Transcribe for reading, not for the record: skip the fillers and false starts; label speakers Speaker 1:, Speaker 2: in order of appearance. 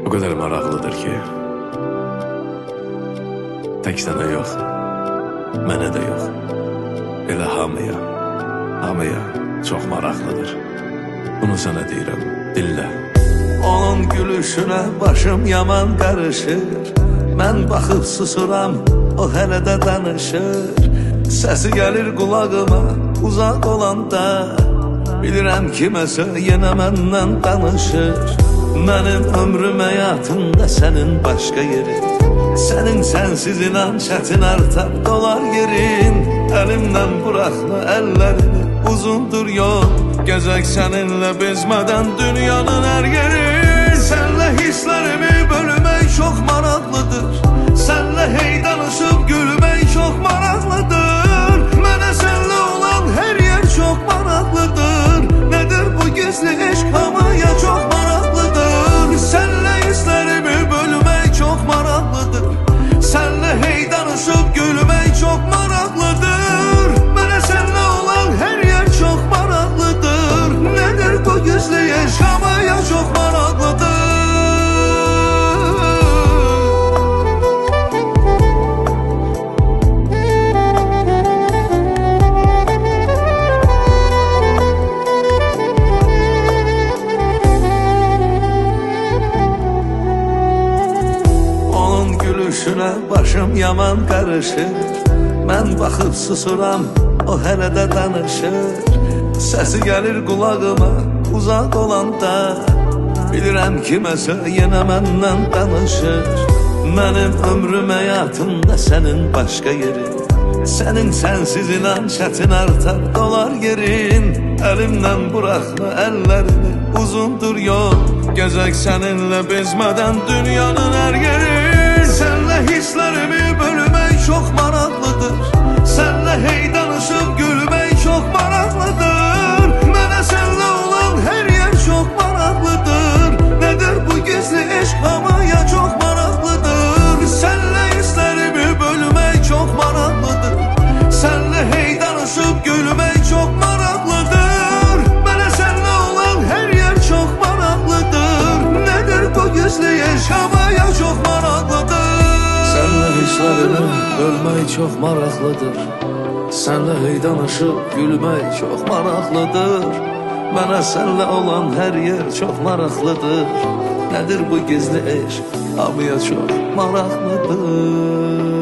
Speaker 1: O kadar maraqlıdır ki, tek sana yok, mənə də yok. Elə hamıya çok maraqlıdır. Bunu sana deyirəm, dinlə. Onun gülüşünə başım yaman qarışır. Mən baxıb susuram, o hələ də danışır. Səsi gəlir qulağıma uzaq olanda, bilirəm kiməsə yenə məndən danışır. Mənim ömrüm həyatında sənin başqa yerin, sənin sənsiz inan çətin artar dolar yerin. Əlimdən buraxma əllərini, uzundur yol, gəzək səninlə bezmədən dünyanın hər yeri. Sənlə hisslərimi bölmək çox maraqlıdır, sənlə hey danışıb gülmək çox maraqlıdır. Mənə sənlə olan hər yer çox maraqlıdır. Nədir bu gizli eşq, hamıya çox maraqlıdır. Sənlə hisslərimi bölmək çox maraqlıdır, sənlə hey danışıb gülmək çox maraqlıdır. Mənə sənlə olan hər yer çox maraqlıdır. Nədir bu gizli eşq, hamıya çox maraqlıdır. Gülüşünə başım yaman qarışır. Mən baxıb susuram, o hələ də danışır. Səsi gəlir qulağıma uzaq olanda, bilirəm kiməsə yenə məndən danışır. Mənim ömrüm həyatımda sənin başqa yerin, sənin sənsiz inan çətin artar dolar yerin. Əlimdən buraxma əllərini, uzundur yol, gəzək səninlə bezmədən dünyanın hər yeri. Sənlə hisslərimi bölmək çox maraqlıdır, sənlə hey danışıb gülmək çox maraqlıdır. Mənə sənlə olan hər yer çox maraqlıdır. Nədir bu gizli eşq, hamıya çox maraqlıdır. Sənlə hisslərimi bölmək çox maraqlıdır, sənlə hey danışıb gülmək çox maraqlıdır. Mənə sənlə olan hər yer çox maraqlıdır. Nədir bu gizli eşq, hamıya çox maraqlıdır. Sənlə hisslərimi bölmək çox maraqlıdır, sənlə hey danışıb gülmək çox maraqlıdır. Mənə sənlə olan hər yer çox maraqlıdır. Nədir bu gizli eşq, hamıya çox maraqlıdır.